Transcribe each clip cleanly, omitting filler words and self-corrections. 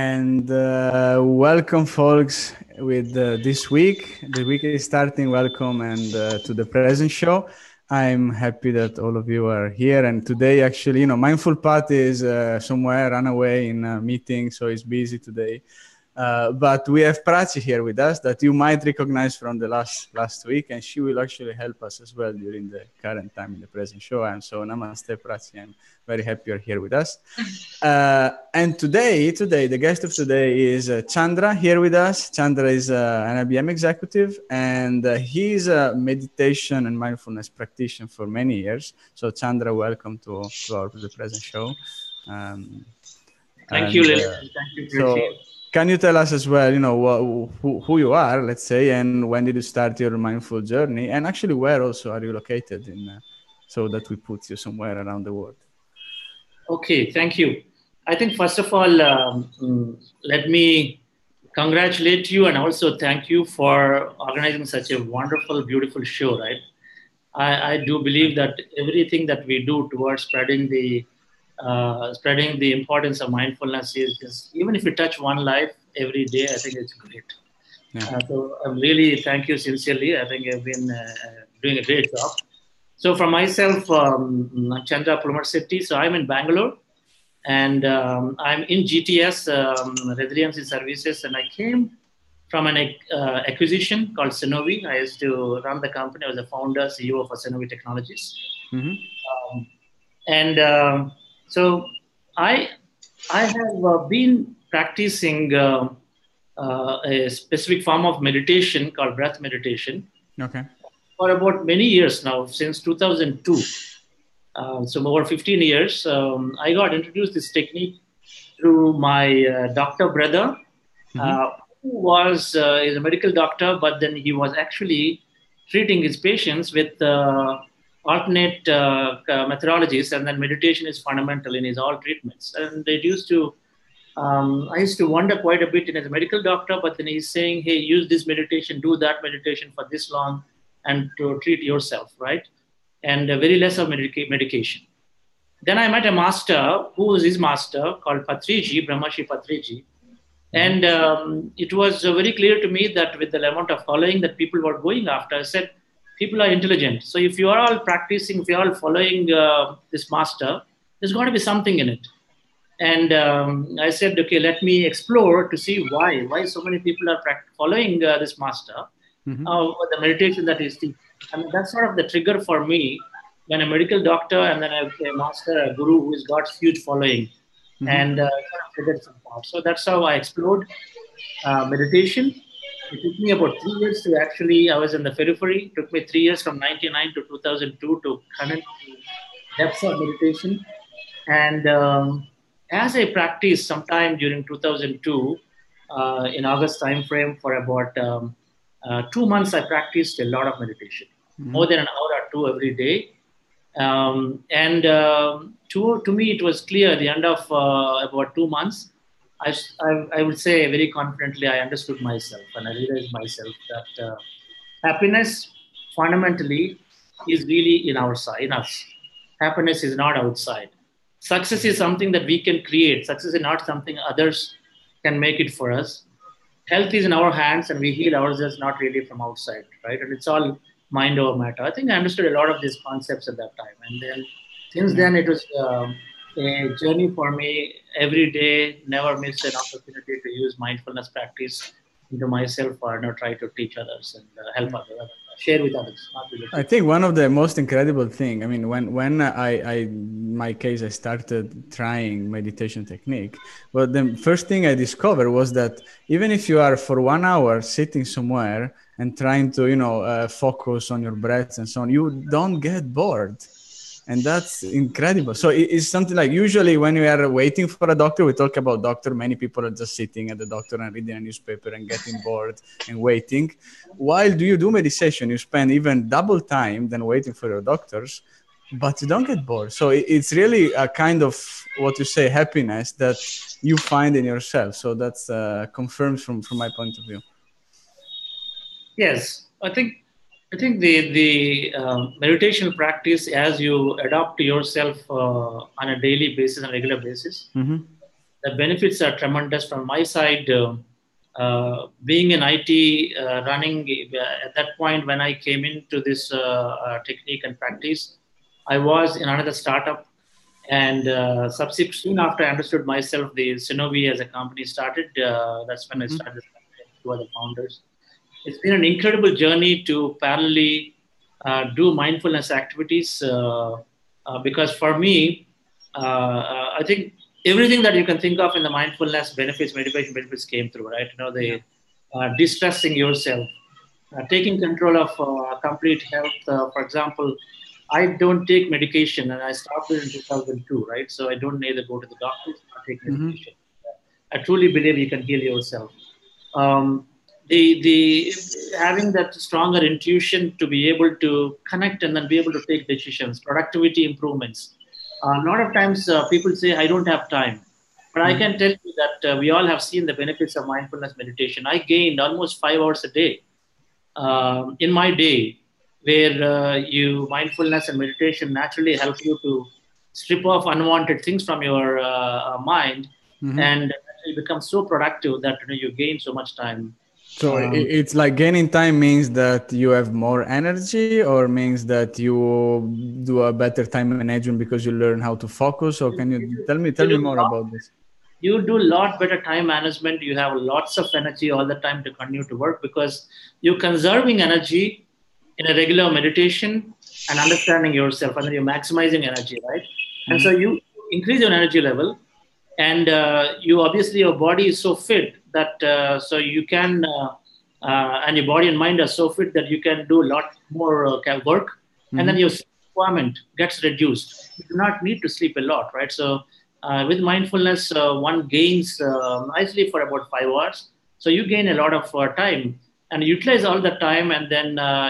And welcome, folks, with this week. The week is starting. Welcome and to the present show. I'm happy that all of you are here. And today, actually, Mindful Path is somewhere run away in a meeting, so he's busy today. But we have Prachi here with us that you might recognize from the last week, and she will actually help us as well during the current time in the present show. And so, Namaste, Prachi. I'm very happy you're here with us. And today, the guest of today is Chandra here with us. Chandra is an IBM executive, and he's a meditation and mindfulness practitioner for many years. So, Chandra, welcome to the present show. Thank you, Lele. Thank you, Prachi. So, can you tell us as well, who you are, let's say, and when did you start your mindful journey, and actually where also are you located in, so that we put you somewhere around the world? Okay, thank you. I think first of all, let me congratulate you and also thank you for organizing such a wonderful, beautiful show, right? I do believe that everything that we do towards spreading the importance of mindfulness is just, even if we touch one life every day, I think it's great. Yeah. So I really thank you sincerely. I think you've been doing a great job. So for myself, Chandra City. So I'm in Bangalore, and I'm in GTS, Resiliency Services, and I came from an acquisition called Synovi. I used to run the company. I was the founder, CEO of Synovi Technologies. Mm-hmm. So I have been practicing a specific form of meditation called breath meditation. Okay. For about many years now, since 2002. So over 15 years, I got introduced this technique through my doctor brother, who was is a medical doctor, but then he was actually treating his patients with alternate methodologies, and then meditation is fundamental in his all treatments. And it used to, I used to wonder quite a bit in as a medical doctor, but then he's saying, hey, use this meditation, do that meditation for this long, and to treat yourself, right? And very less of medication. Then I met a master who was his master called Patriji, Brahmashi Patriji. And it was very clear to me that with the amount of following that people were going after, I said, people are intelligent. So if you are all practicing, if you are all following this master, there's got to be something in it. And I said, okay, let me explore to see why so many people are following this master. The meditation that is teaching. I mean, that's sort of the trigger for me when a medical doctor and then a master, a guru who's got huge following, and sort of triggered some part. So that's how I explored meditation. It took me about 3 years to actually, I was in the periphery. It took me 3 years from 99 to 2002 to connect the depths of meditation. And as I practiced sometime during 2002, in August timeframe for about 2 months, I practiced a lot of meditation, more than an hour or two every day. To me, it was clear at the end of about 2 months, I would say very confidently, I understood myself and I realized myself that happiness fundamentally is really in us. Happiness is not outside. Success is something that we can create. Success is not something others can make it for us. Health is in our hands, and we heal ourselves not really from outside, right? And it's all mind over matter. I think I understood a lot of these concepts at that time. And then since then, it was a journey for me every day, never miss an opportunity to use mindfulness practice into myself or try to teach others and help others, share with others. I think one of the most incredible thing, I mean, when in my case, I started trying meditation technique, but the first thing I discovered was that even if you are for 1 hour sitting somewhere and trying to, focus on your breath and so on, you don't get bored. And that's incredible. So it's something like usually when we are waiting for a doctor, we talk about doctor. Many people are just sitting at the doctor and reading a newspaper and getting bored and waiting. While do you do meditation, you spend even double time than waiting for your doctors, but you don't get bored. So it's really a kind of what you say, happiness that you find in yourself. So that's confirmed from my point of view. Yes, I think the meditation practice, as you adopt to yourself on a daily basis, on a regular basis, The benefits are tremendous from my side. Being in IT, running at that point when I came into this technique and practice, I was in another startup, and subsequent soon after I understood myself, the Synovi as a company started. That's when I Mm-hmm. started with two other founders. It's been an incredible journey to parallelly do mindfulness activities because for me, I think everything that you can think of in the mindfulness benefits, meditation benefits came through, right? You know, Yeah. the distressing yourself, taking control of complete health. For example, I don't take medication and I stopped it in 2002, right? So I don't either go to the doctors or take Mm-hmm. medication. I truly believe you can heal yourself. Um, the having that stronger intuition to be able to connect and then be able to take decisions, productivity improvements. A lot of times people say I don't have time, but I Mm-hmm. can tell you that we all have seen the benefits of mindfulness meditation. I gained almost 5 hours a day in my day, where you mindfulness and meditation naturally help you to strip off unwanted things from your mind, Mm-hmm. and you become so productive that you gain so much time. So Um, it's like gaining time means that you have more energy, or means that you do a better time management because you learn how to focus. Or can you tell you me do more lot, about this? you do a lot better time management. You have lots of energy all the time to continue to work because you're conserving energy in a regular meditation and understanding yourself, and then you're maximizing energy, right? And so Mm-hmm. you increase your energy level, and you obviously your body is so fit that so you can and your body and mind are so fit that you can do a lot more work, and then Mm-hmm. your sleep requirement gets reduced. You do not need to sleep a lot, right? So with mindfulness one gains I sleep for about 5 hours, so you gain a lot of time and utilize all the time, and then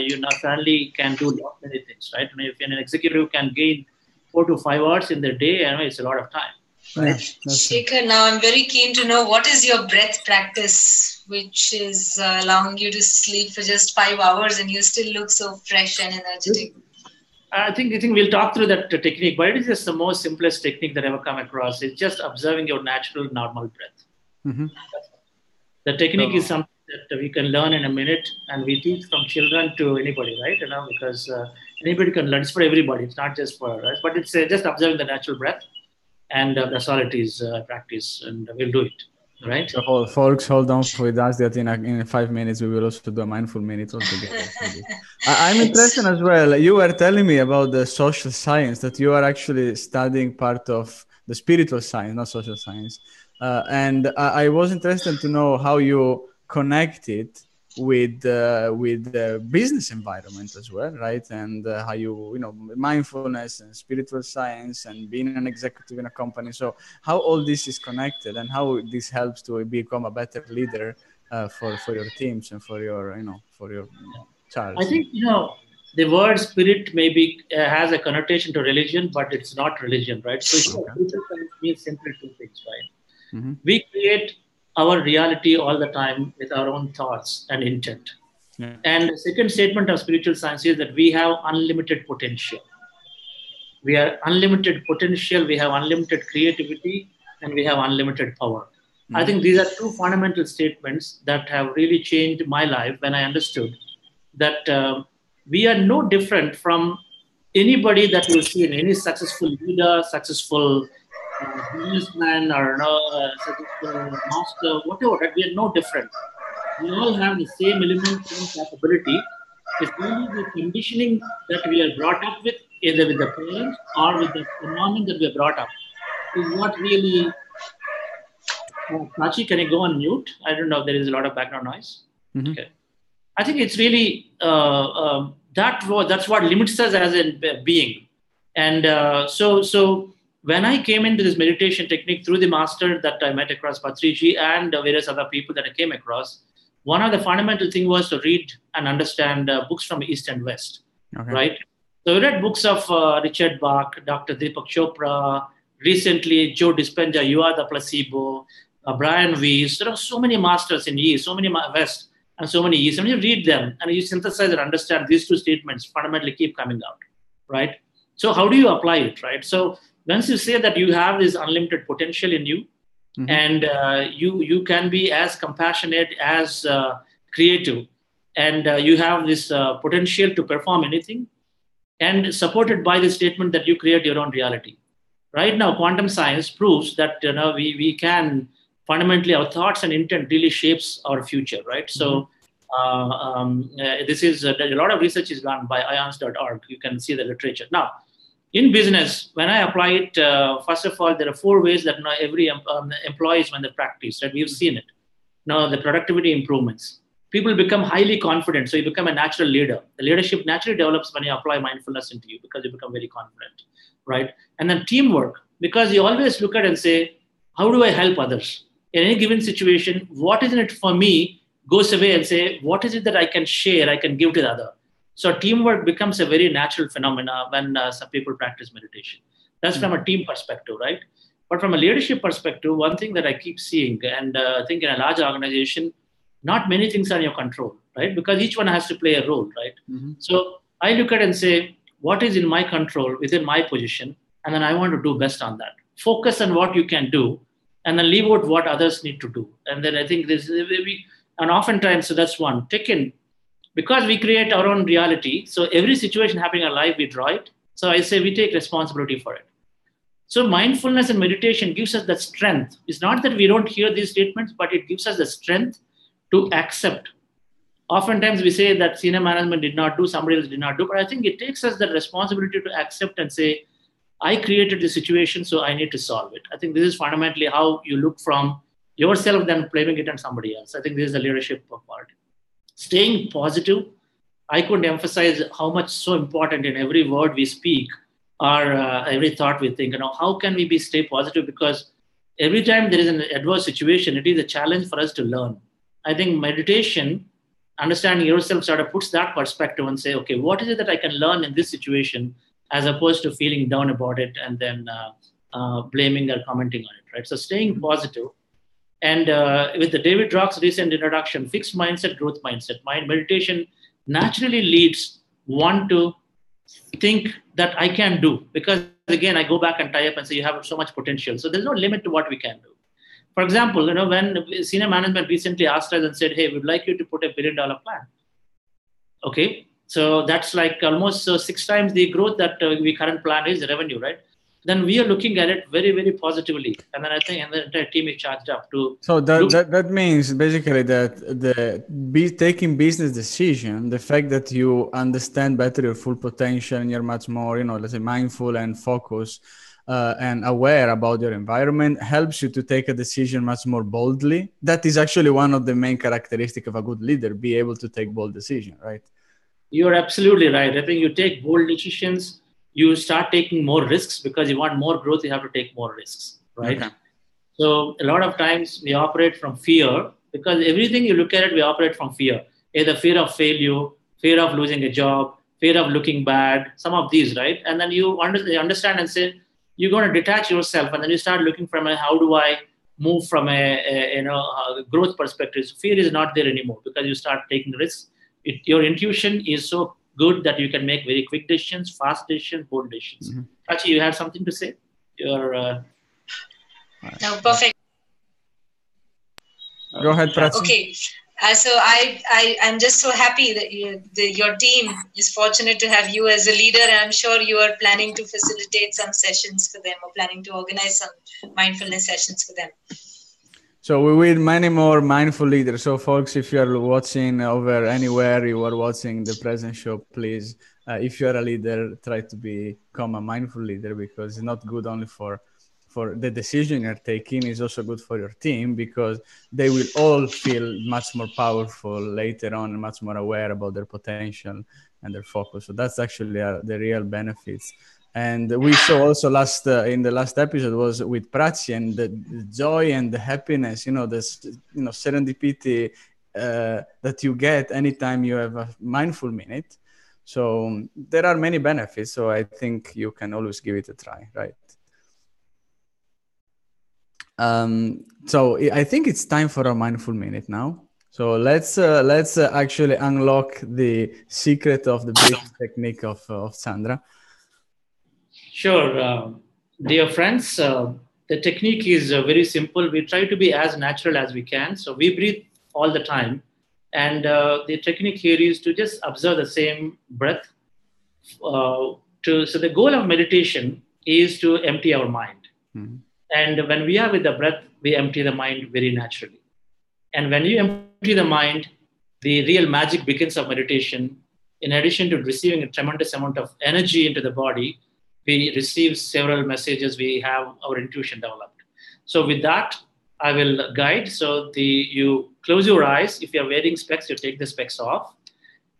you not only can do lot many things, right? I mean, if an executive can gain 4 to 5 hours in their day, I know it's a lot of time, Yeah, right? that's true. Shekhar, now I'm very keen to know what is your breath practice, which is allowing you to sleep for just 5 hours and you still look so fresh and energetic. I think we'll talk through that technique, but it is just the most simplest technique that I ever come across. It's just observing your natural, normal breath. Mm-hmm. The technique is So something that we can learn in a minute, and we teach from children to anybody, right? Because anybody can learn. It's for everybody. It's not just for us, but it's just observing the natural breath, and that's all it is. Practice, and we'll do it, right? so folks, hold on with us that in 5 minutes we will also do a mindful minute all together. I'm interested as well. You were telling me about the social science, that you are actually studying part of the spiritual science, not social science. And I was interested to know how you connect it with the business environment as well, right? And how you know mindfulness and spiritual science and being an executive in a company. So how all this is connected and how this helps to become a better leader for your teams and for your for your I Charles. think the word spirit maybe has a connotation to religion, but it's not religion, right? So sure, Okay. spiritual science means simply two things, right? Mm-hmm. We create our reality all the time with our own thoughts and intent. Yeah. And the second statement of spiritual science is that we have unlimited potential. We are unlimited potential, we have unlimited creativity, and we have unlimited power. I Mm-hmm. think these are two fundamental statements that have really changed my life when I understood that we are no different from anybody that you see in any successful leader, successful businessman, or successful master, whatever. Right? We are no different. We all have the same element, same capability. It's only the conditioning that we are brought up with, either with the parents or with the environment that we are brought up, is what really. Prachi, can you go on mute? I don't know. There is a lot of background noise. Mm-hmm. Okay. I think it's really that's what limits us as a being, and so when I came into this meditation technique through the master that I met across Patriji and various other people that I came across, one of the fundamental thing was to read and understand books from East and West, Okay. right? So I read books of Richard Bach, Dr. Deepak Chopra, recently Joe Dispenza, You Are the Placebo, Brian Weiss. There are so many masters in East, so many West, and so many East. And you read them and you synthesize and understand these two statements fundamentally keep coming out, right? So how do you apply it, right? So once you say that you have this unlimited potential in you, and you can be as compassionate as creative, and you have this potential to perform anything, and supported by the statement that you create your own reality. Right now, quantum science proves that we can fundamentally, our thoughts and intent really shapes our future, right? So this is a lot of research is done by ions.org. You can see the literature. Now, in business, when I apply it, first of all, there are 4 ways that every employees, when they practice, right? We've seen it. Now, the productivity improvements. People become highly confident, so you become a natural leader. The leadership naturally develops when you apply mindfulness into you, because you become very confident, right? And then teamwork, because you always look at and say, how do I help others? In any given situation, what is in it for me goes away and say, what is it that I can share, I can give to the other? So teamwork becomes a very natural phenomena when some people practice meditation. That's from a team perspective, right? But from a leadership perspective, one thing that I keep seeing, and I think in a large organization, not many things are in your control, right? Because each one has to play a role, right? So I look at it and say, what is in my control within my position? And then I want to do best on that. Focus on what you can do, and then leave out what others need to do. And then I think this is, and oftentimes, so that's one. Second, because we create our own reality, so every situation happening in our life, we draw it. So I say we take responsibility for it. So mindfulness and meditation gives us that strength. It's not that we don't hear these statements, but it gives us the strength to accept. Oftentimes we say that senior management did not do, somebody else did not do, but I think it takes us the responsibility to accept and say, I created the situation, so I need to solve it. I think this is fundamentally how you look from yourself than blaming it on somebody else. I think this is the leadership part. Staying positive, I couldn't emphasize how much so important in every word we speak or every thought we think. How can we stay positive? Because every time there is an adverse situation, it is a challenge for us to learn. I think meditation, understanding yourself, sort of puts that perspective and say, okay, what is it that I can learn in this situation, as opposed to feeling down about it and then blaming or commenting on it, right? So staying positive. And with the David Rock's recent introduction, fixed mindset, growth mindset, meditation naturally leads one to think that I can do. Because again, I go back and tie up and say you have so much potential. So there's no limit to what we can do. For example, when senior management recently asked us and said, hey, we'd like you to put $1 billion plan. Okay, so that's like almost 6 times the growth that we current plan is, the revenue, right? Then we are looking at it very, very positively. And then I think the entire team is charged up to... So that means basically that taking business decision, the fact that you understand better your full potential and you're much more, let's say mindful and focused and aware about your environment helps you to take a decision much more boldly. That is actually one of the main characteristics of a good leader, be able to take bold decisions, right? You're absolutely right. I think you take bold decisions, you start taking more risks, because you want more growth, you have to take more risks, right? Okay. So a lot of times we operate from fear, because everything you look at it, we operate from fear. Either fear of failure, fear of losing a job, fear of looking bad, some of these, right? And then you understand and say, you're going to detach yourself, and then you start looking from how do I move from a growth perspective. So fear is not there anymore, because you start taking risks. Your intuition is so good that you can make very quick decisions, fast decisions, bold decisions. Prachi, you had something to say? No, perfect. Go ahead, Prachi. Okay. So I'm just so happy that your team is fortunate to have you as a leader, and I'm sure you are planning to facilitate some sessions for them, or planning to organize some mindfulness sessions for them. So we need many more mindful leaders. So folks, if you are watching over anywhere you are watching the present show, please, if you are a leader, try to become a mindful leader, because it's not good only for the decision you're taking, is also good for your team, because they will all feel much more powerful later on and much more aware about their potential and their focus. So that's actually the real benefits. And we saw also in the last episode was with Prachi, and the joy and the happiness, serendipity that you get anytime you have a mindful minute. So there are many benefits. So I think you can always give it a try, right? So I think it's time for a mindful minute now. So let's actually unlock the secret of the breathing technique of Chandra. Sure. Dear friends, The technique is very simple. We try to be as natural as we can. So we breathe all the time. And the technique here is to just observe the same breath. So the goal of meditation is to empty our mind. Mm-hmm. And when we are with the breath, we empty the mind very naturally. And when you empty the mind, the real magic begins of meditation. In addition to receiving a tremendous amount of energy into the body, we receive several messages. We have our intuition developed. So with that, I will guide. So you close your eyes. If you're wearing specs, you take the specs off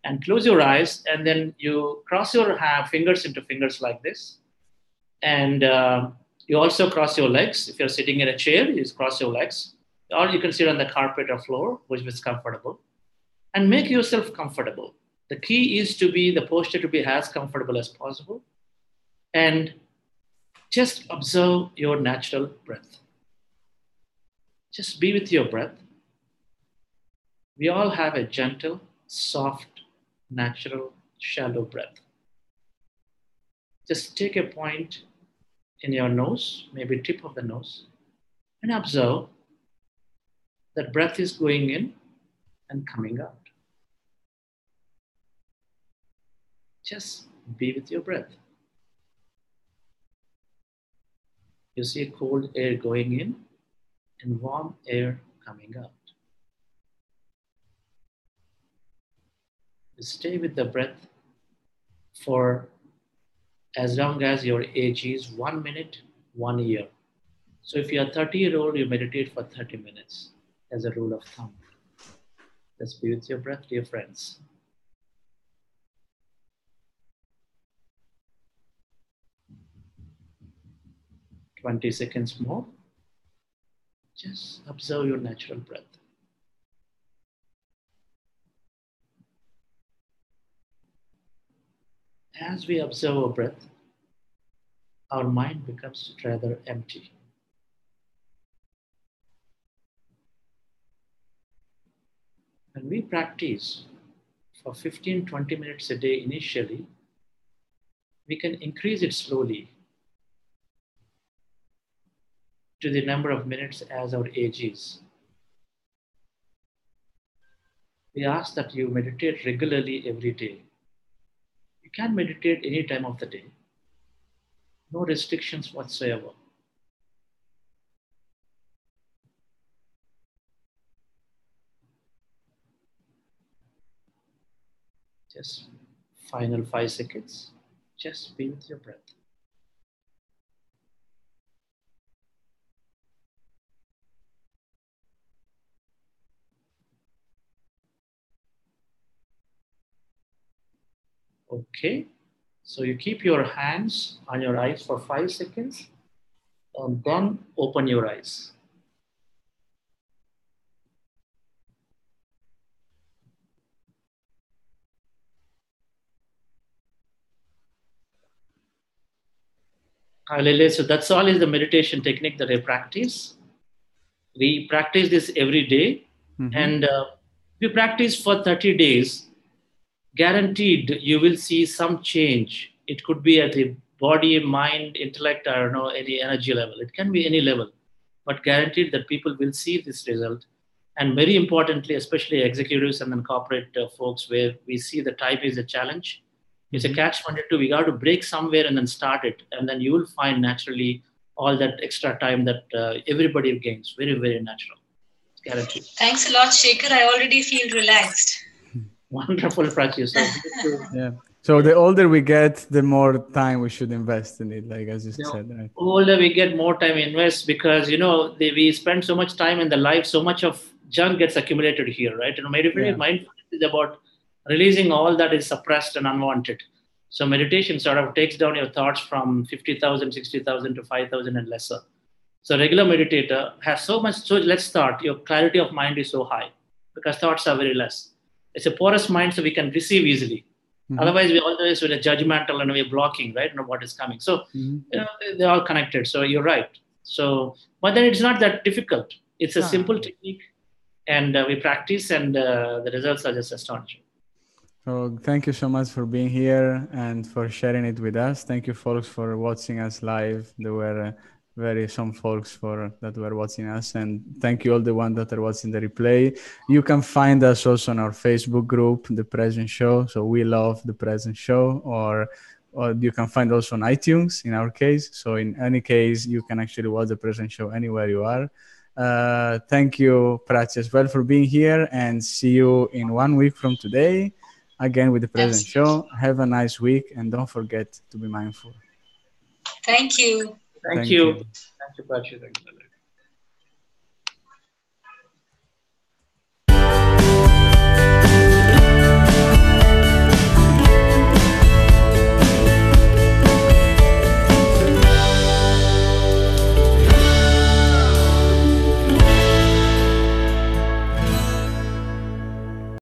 and close your eyes. And then you cross your fingers into fingers like this. And you also cross your legs. If you're sitting in a chair, you just cross your legs. Or you can sit on the carpet or floor, which is comfortable. And make yourself comfortable. The key is the posture to be as comfortable as possible. And just observe your natural breath. Just be with your breath. We all have a gentle, soft, natural, shallow breath. Just take a point in your nose, maybe tip of the nose, and observe that breath is going in and coming out. Just be with your breath. You see cold air going in and warm air coming out. You stay with the breath for as long as your age is 1 minute, 1 year. So if you're a 30-year-old, you meditate for 30 minutes as a rule of thumb. Just be with your breath, dear friends. "20 seconds more. Just observe your natural breath. As we observe our breath, our mind becomes rather empty. When we practice for 15-20 minutes a day initially, we can increase it slowly to the number of minutes as our age is. We ask that you meditate regularly every day. You can meditate any time of the day. No restrictions whatsoever. Just final 5 seconds. Just be with your breath. Okay, so you keep your hands on your eyes for 5 seconds and then open your eyes. Lele, so that's all is the meditation technique that I practice. We practice this every day. Mm-hmm. And if you practice for 30 days, guaranteed you will see some change. It could be at the body, mind, intellect, I don't know, any energy level. It can be any level, but guaranteed that people will see this result. And very importantly, especially executives and then corporate folks, where we see the time is a challenge. It's a catch-22. We got to break somewhere and then start it. And then you will find naturally all that extra time that everybody gains. Very, very natural. It's guaranteed. Thanks a lot, Shekhar. I already feel relaxed. Wonderful, Prachi. Yeah. So the older we get, the more time we should invest in it, like as you said. Right? Older we get, more time invest, because we spend so much time in the life, so much of junk gets accumulated here, right? Mindfulness is about releasing all that is suppressed and unwanted. So meditation sort of takes down your thoughts from 50,000, 60,000 to 5,000 and lesser. So regular meditator has so much. So let's start. Your clarity of mind is so high because thoughts are very less. It's a porous mind, so we can receive easily. Mm-hmm. Otherwise, we always with a judgmental and we're blocking, right? What is coming. So they're all connected. So you're right. So, but then it's not that difficult. It's a simple technique, and we practice, and the results are just astonishing. So thank you so much for being here and for sharing it with us. Thank you, folks, for watching us live. There were very some folks for that were watching us, and thank you all the ones that are watching the replay. You can find us also on our Facebook group, The Present Show. So we love The Present Show, or you can find also on iTunes in our case. So in any case, you can actually watch The Present Show anywhere you are. Thank you, Prachi, as well for being here, and see you in 1 week from today again with The Present Absolutely. Show. Have a nice week, and don't forget to be mindful. Thank you. Thank Thank you. you. Thank you, Prachi.